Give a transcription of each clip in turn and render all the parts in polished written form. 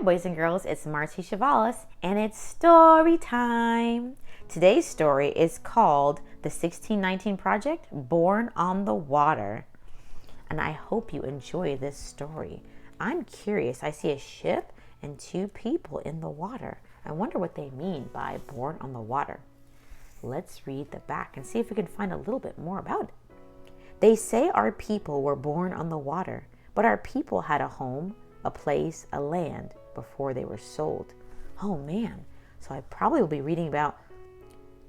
boys and girls, it's Marci Chavalas, and it's story time. Today's story is called The 1619 Project, Born on the Water. And I hope you enjoy this story. I'm curious. I see a ship and two people in the water. I wonder what they mean by born on the water. Let's read the back and see if we can find a little bit more about it. They say our people were born on the water, but our people had a home, a place, a land before they were sold. Oh man, so I probably will be reading about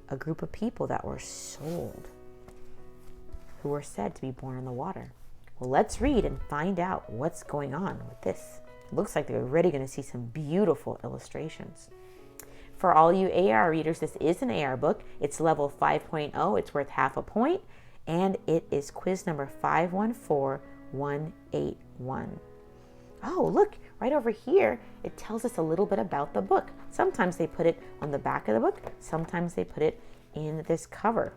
a group of people that were sold, who were said to be born on the water. Well, let's read and find out what's going on with this. It looks like they're already going to see some beautiful illustrations. For all you AR readers, this is an AR book. It's level 5.0. It's worth half a point, and it is quiz number 514181. Oh, look, right over here, it tells us a little bit about the book. Sometimes they put it on the back of the book. Sometimes they put it in this cover.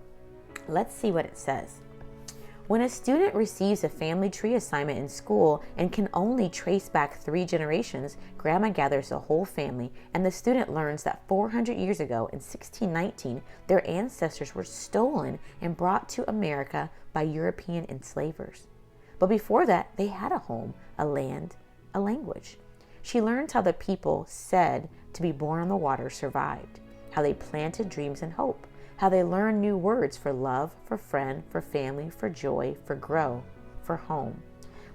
Let's see what it says. When a student receives a family tree assignment in school and can only trace back 3 generations, Grandma gathers the whole family, and the student learns that 400 years ago in 1619, their ancestors were stolen and brought to America by European enslavers. But before that, they had a home, a land, a language. She learns how the people said to be born on the water survived, how they planted dreams and hope, how they learned new words for love, for friend, for family, for joy, for grow, for home.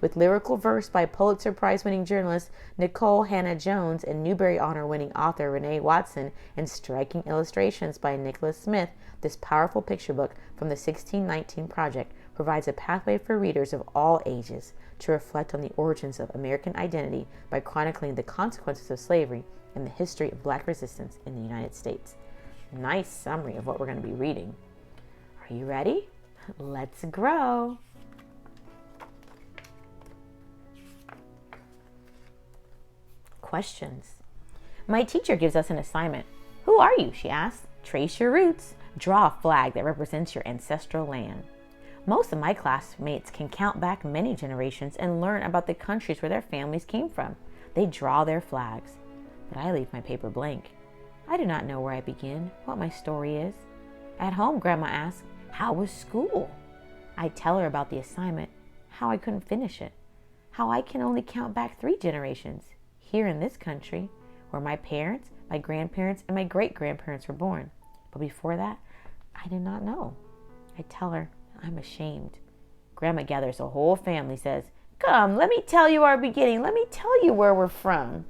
With lyrical verse by Pulitzer Prize-winning journalist Nikole Hannah-Jones and Newbery Honor-winning author Renee Watson, and striking illustrations by Nicholas Smith, this powerful picture book from the 1619 Project provides a pathway for readers of all ages to reflect on the origins of American identity by chronicling the consequences of slavery and the history of Black resistance in the United States. Nice summary of what we're going to be reading. Are you ready? Let's grow. Questions. My teacher gives us an assignment. Who are you? She asks. Trace your roots. Draw a flag that represents your ancestral land. Most of my classmates can count back many generations and learn about the countries where their families came from. They draw their flags, but I leave my paper blank. I do not know where I begin, what my story is. At home, Grandma asks, how was school? I tell her about the assignment, how I couldn't finish it, how I can only count back 3 generations here in this country where my parents, my grandparents, and my great-grandparents were born. But before that, I did not know. I tell her I'm ashamed. Grandma gathers a whole family, says, come, let me tell you our beginning. Let me tell you where we're from.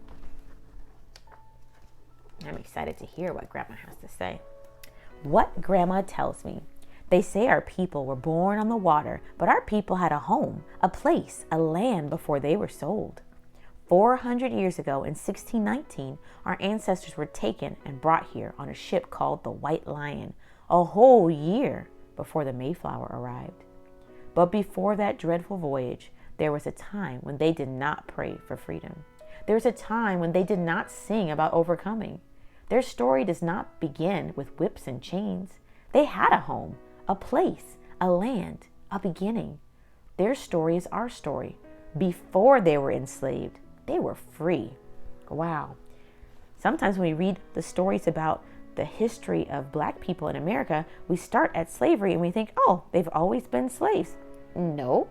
I'm excited to hear what Grandma has to say. What Grandma tells me. They say our people were born on the water, but our people had a home, a place, a land before they were sold. 400 years ago in 1619, our ancestors were taken and brought here on a ship called the White Lion, a whole year before the Mayflower arrived. But before that dreadful voyage, there was a time when they did not pray for freedom. There was a time when they did not sing about overcoming. Their story does not begin with whips and chains. They had a home, a place, a land, a beginning. Their story is our story. Before they were enslaved, they were free. Wow. Sometimes when we read the stories about the history of Black people in America, we start at slavery and we think, oh, they've always been slaves. No,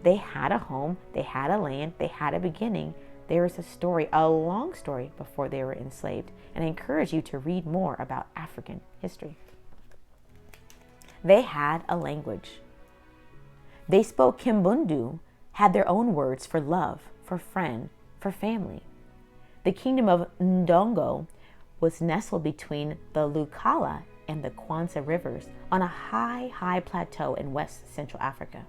they had a home, they had a land, they had a beginning. There is a story, a long story, before they were enslaved. And I encourage you to read more about African history. They had a language. They spoke Kimbundu, had their own words for love, for friend, for family. The kingdom of Ndongo was nestled between the Lukala and the Kwanza rivers on a high plateau in West Central Africa.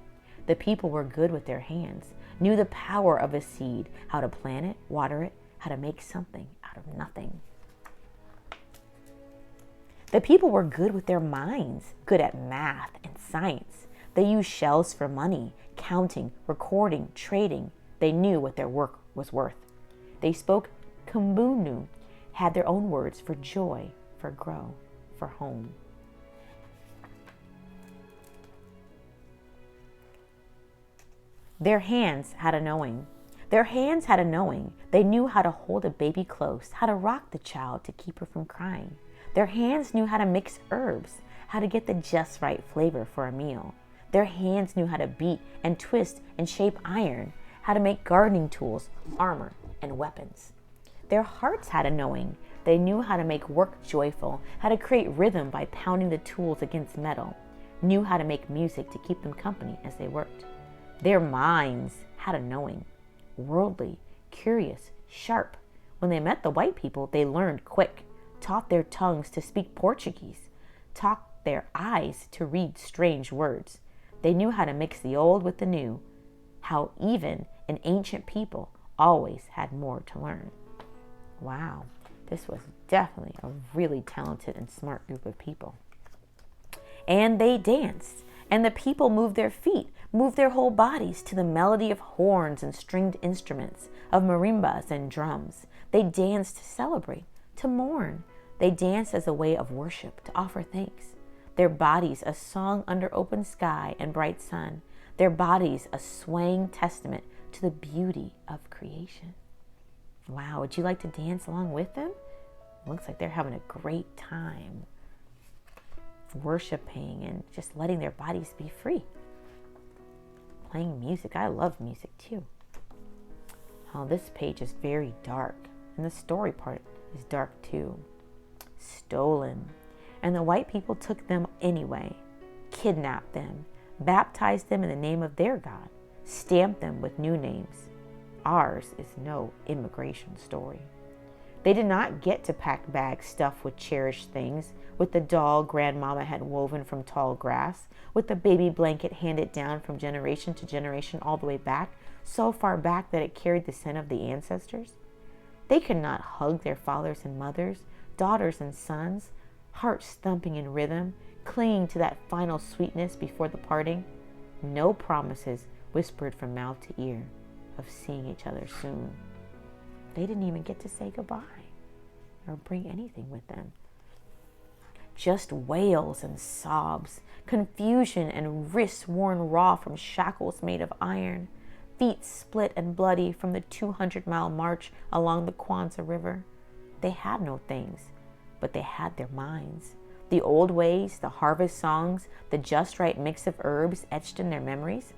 The people were good with their hands, knew the power of a seed, how to plant it, water it, how to make something out of nothing. The people were good with their minds, good at math and science. They used shells for money, counting, recording, trading. They knew what their work was worth. They spoke Kumbunu, had their own words for joy, for grow, for home. Their hands had a knowing. Their hands had a knowing. They knew how to hold a baby close, how to rock the child to keep her from crying. Their hands knew how to mix herbs, how to get the just right flavor for a meal. Their hands knew how to beat and twist and shape iron, how to make gardening tools, armor, and weapons. Their hearts had a knowing. They knew how to make work joyful, how to create rhythm by pounding the tools against metal, knew how to make music to keep them company as they worked. Their minds had a knowing. Worldly, curious, sharp. When they met the white people, they learned quick, taught their tongues to speak Portuguese, taught their eyes to read strange words. They knew how to mix the old with the new, how even an ancient people always had more to learn. Wow, this was definitely a really talented and smart group of people. And they danced, and the people moved their feet, moved their whole bodies to the melody of horns and stringed instruments, of marimbas and drums. They danced to celebrate, to mourn. They danced as a way of worship, to offer thanks. Their bodies a song under open sky and bright sun. Their bodies a swaying testament to the beauty of creation. Wow, would you like to dance along with them? It looks like they're having a great time, worshiping and just letting their bodies be free. Playing music. I love music too. Oh, this page is very dark, and the story part is dark too. Stolen. And the white people took them anyway, kidnapped them, baptized them in the name of their God, stamped them with new names. Ours is no immigration story. They did not get to pack bags stuffed with cherished things, with the doll grandmama had woven from tall grass, with the baby blanket handed down from generation to generation all the way back, so far back that it carried the scent of the ancestors. They could not hug their fathers and mothers, daughters and sons, hearts thumping in rhythm, clinging to that final sweetness before the parting. No promises whispered from mouth to ear of seeing each other soon. They didn't even get to say goodbye or bring anything with them. Just wails and sobs, confusion and wrists worn raw from shackles made of iron, feet split and bloody from the 200-mile march along the Kwanzaa River. They had no things, but they had their minds. The old ways, the harvest songs, the just right mix of herbs etched in their memories.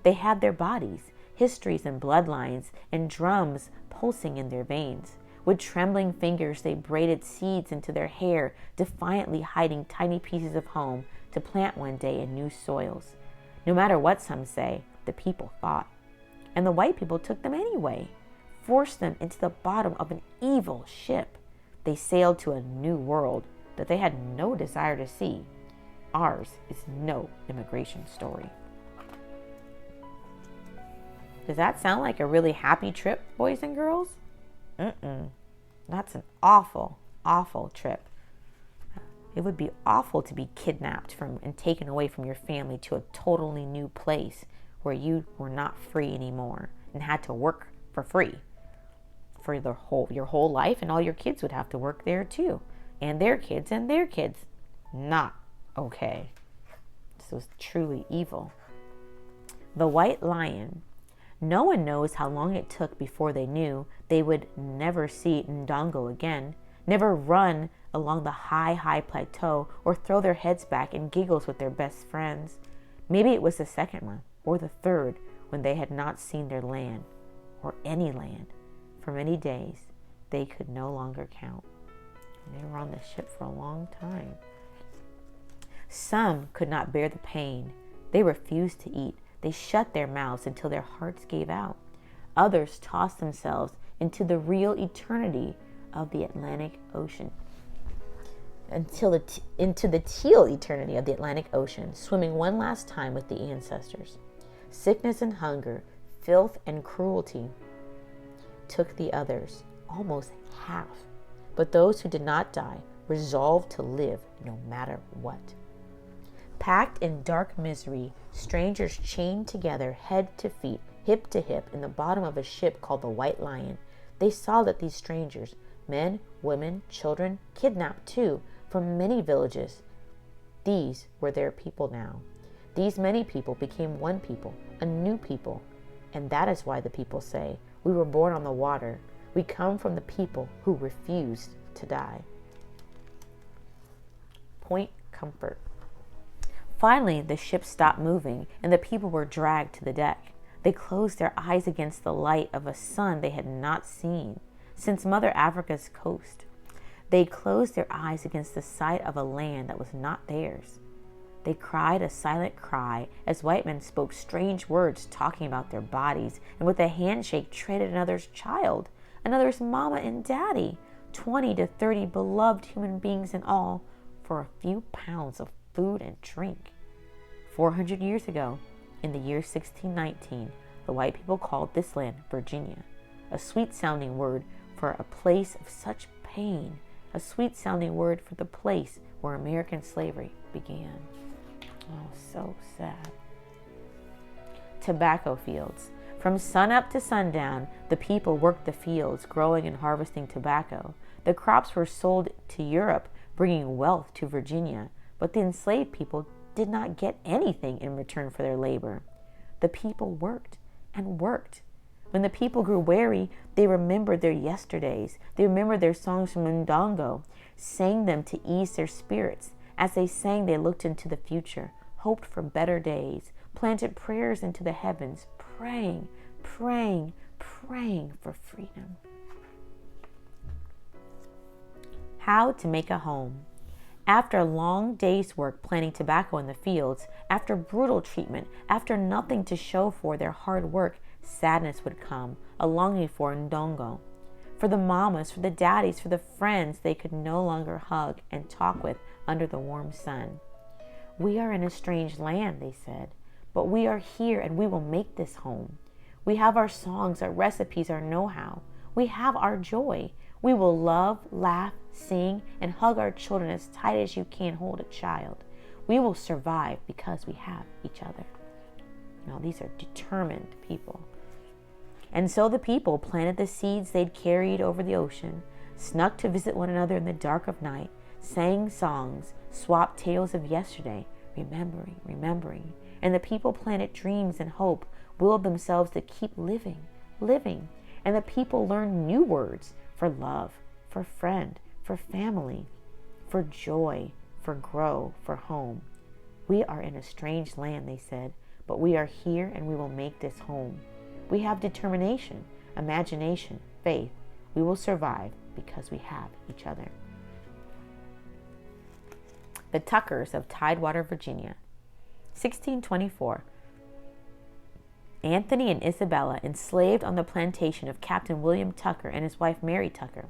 They had their bodies, histories and bloodlines, and drums pulsing in their veins. With trembling fingers, they braided seeds into their hair, defiantly hiding tiny pieces of home to plant one day in new soils. No matter what some say, the people fought. And the white people took them anyway, forced them into the bottom of an evil ship. They sailed to a new world that they had no desire to see. Ours is no immigration story. Does that sound like a really happy trip, boys and girls? That's an awful, awful trip. It would be awful to be kidnapped from and taken away from your family to a totally new place where you were not free anymore and had to work for free for your whole life, and all your kids would have to work there too, and their kids and their kids. Not okay. This was truly evil. The White Lion. No one knows how long it took before they knew they would never see Ndongo again, never run along the high plateau or throw their heads back in giggles with their best friends. Maybe it was the second one or the third when they had not seen their land or any land for many days. They could no longer count. And they were on the ship for a long time. Some could not bear the pain. They refused to eat. They shut their mouths until their hearts gave out. Others tossed themselves into the real eternity of the Atlantic Ocean. Into the teal eternity of the Atlantic Ocean, swimming one last time with the ancestors. Sickness and hunger, filth and cruelty took the others, almost half. But those who did not die resolved to live no matter what. Packed in dark misery, strangers chained together head to feet, hip to hip, in the bottom of a ship called the White Lion. They saw that these strangers, men, women, children, kidnapped too, from many villages, these were their people now. These many people became one people, a new people. And that is why the people say, We were born on the water. We come from the people who refused to die. Point Comfort. Finally, the ship stopped moving and the people were dragged to the deck. They closed their eyes against the light of a sun they had not seen since Mother Africa's coast. They closed their eyes against the sight of a land that was not theirs. They cried a silent cry as white men spoke strange words talking about their bodies and with a handshake traded another's child, another's mama and daddy, 20 to 30 beloved human beings in all, for a few pounds of food and drink. 400 years ago, in the year 1619, the white people called this land Virginia, a sweet-sounding word for a place of such pain, a sweet-sounding word for the place where American slavery began. Oh, so sad. Tobacco fields. From sunup to sundown, the people worked the fields, growing and harvesting tobacco. The crops were sold to Europe, bringing wealth to Virginia, but the enslaved people did not get anything in return for their labor. The people worked and worked. When the people grew weary, they remembered their yesterdays. They remembered their songs from Ndongo, sang them to ease their spirits. As they sang, they looked into the future, hoped for better days, planted prayers into the heavens, praying, praying, praying for freedom. How to make a home. After a long day's work planting tobacco in the fields, after brutal treatment, after nothing to show for their hard work, sadness would come, a longing for Ndongo, for the mamas, for the daddies, for the friends they could no longer hug and talk with under the warm sun. We are in a strange land, they said, but we are here and we will make this home. We have our songs, our recipes, our know-how. We have our joy. We will love, laugh, sing, and hug our children as tight as you can hold a child. We will survive because we have each other. Now, these are determined people. And so the people planted the seeds they'd carried over the ocean, snuck to visit one another in the dark of night, sang songs, swapped tales of yesterday, remembering. And the people planted dreams and hope, willed themselves to keep living. And the people learned new words for love, for friend, for family, for joy, for grow, for home. We are in a strange land, they said, but we are here and we will make this home. We have determination, imagination, faith. We will survive because we have each other. The Tuckers of Tidewater, Virginia. 1624. Anthony and Isabella enslaved on the plantation of Captain William Tucker and his wife Mary Tucker.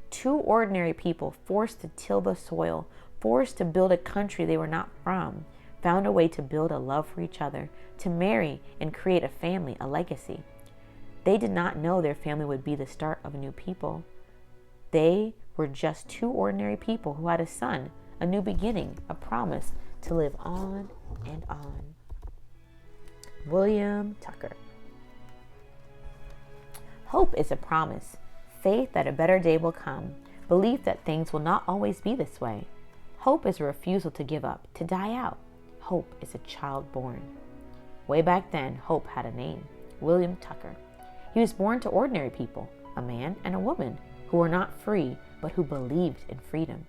Two ordinary people forced to till the soil, forced to build a country they were not from, found a way to build a love for each other, to marry and create a family, a legacy. They did not know their family would be the start of a new people. They were just two ordinary people who had a son, a new beginning, a promise to live on and on. William Tucker. Hope is a promise, faith that a better day will come, belief that things will not always be this way. Hope is a refusal to give up, to die out. Hope is a child born. Way back then, hope had a name, William Tucker. He was born to ordinary people, a man and a woman, who were not free, but who believed in freedom.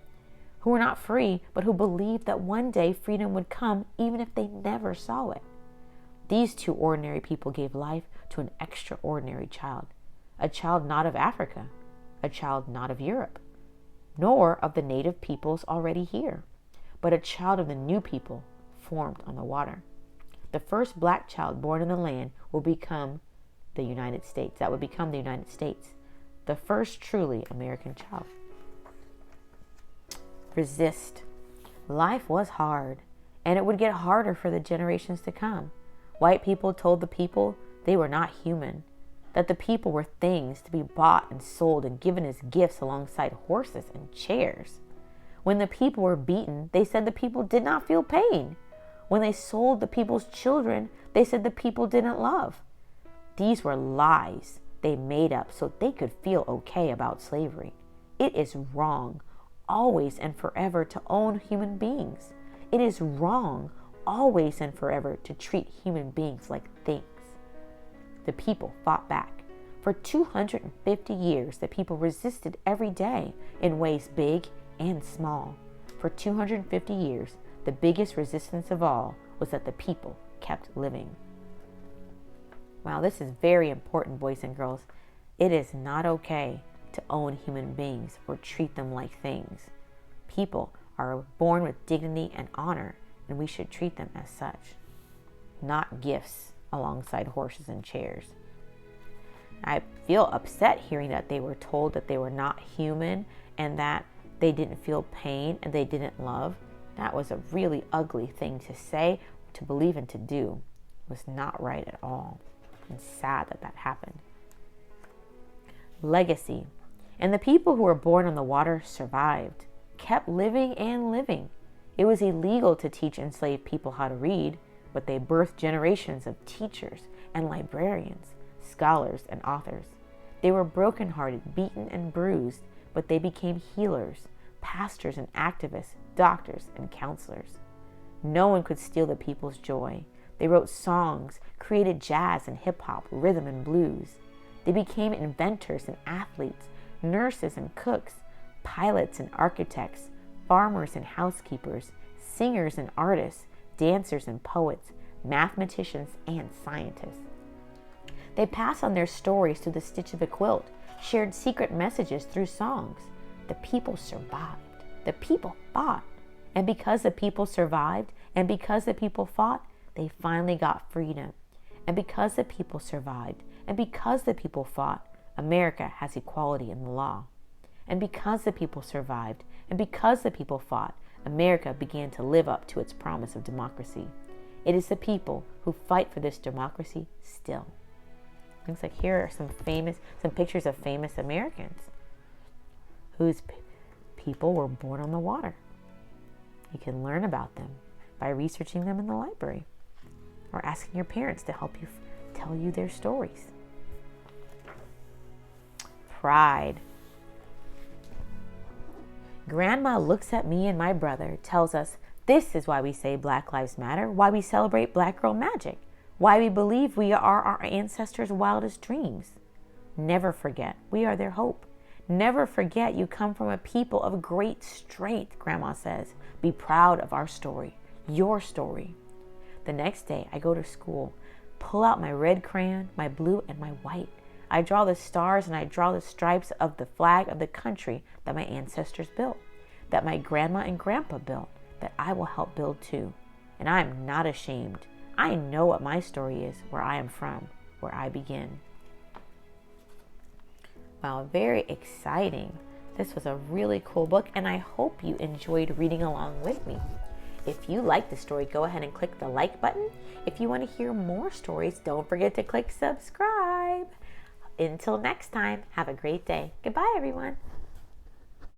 Who were not free, but who believed that one day freedom would come even if they never saw it. These two ordinary people gave life to an extraordinary child, a child not of Africa, a child not of Europe, nor of the native peoples already here, but a child of the new people formed on the water. The first black child born in the land will become the United States. That would become the United States, the first truly American child. Resist. Life was hard, and it would get harder for the generations to come. White people told the people they were not human, that the people were things to be bought and sold and given as gifts alongside horses and chairs. When the people were beaten, they said the people did not feel pain. When they sold the people's children, they said the people didn't love. These were lies they made up so they could feel okay about slavery. It is wrong, always and forever, to own human beings. It is wrong, always and forever, to treat human beings like things. The people fought back, For 250 years, the people resisted every day in ways big and small. For 250 years, the biggest resistance of all was that the people kept living. Wow, this is very important, boys and girls. It is not okay to own human beings or treat them like things. People are born with dignity and honor, and we should treat them as such, not gifts alongside horses and chairs. I feel upset hearing that they were told that they were not human and that they didn't feel pain and they didn't love. That was a really ugly thing to say, to believe, and to do. It was not right at all. And sad that that happened. Legacy. And the people who were born on the water survived, kept living and living. It was illegal to teach enslaved people how to read, but they birthed generations of teachers and librarians, scholars and authors. They were brokenhearted, beaten and bruised, but they became healers, pastors and activists, doctors and counselors. No one could steal the people's joy. They wrote songs, created jazz and hip-hop, rhythm and blues. They became inventors and athletes, nurses and cooks, pilots and architects, farmers and housekeepers, singers and artists, dancers and poets, mathematicians and scientists. They passed on their stories through the stitch of a quilt, shared secret messages through songs. The people survived. The people fought. And because the people survived, and because the people fought, they finally got freedom. And because the people survived, and because the people fought, America has equality in the law. And because the people survived, and because the people fought, America began to live up to its promise of democracy. It is the people who fight for this democracy still. Looks like here are some pictures of famous Americans whose people were born on the water. You can learn about them by researching them in the library or asking your parents to help you tell you their stories. Pride. Grandma looks at me and my brother, tells us this is why we say Black Lives Matter, why we celebrate Black Girl Magic, why we believe we are our ancestors' wildest dreams. Never forget, we are their hope. Never forget you come from a people of great strength, Grandma says. Be proud of our story, your story. The next day, I go to school, pull out my red crayon, my blue, and my white. I draw the stars and I draw the stripes of the flag of the country that my ancestors built, that my grandma and grandpa built, that I will help build too. And I am not ashamed. I know what my story is, where I am from, where I begin. Wow, very exciting. This was a really cool book, and I hope you enjoyed reading along with me. If you like the story, go ahead and click the like button. If you want to hear more stories, don't forget to click subscribe. Until next time, have a great day. Goodbye, everyone.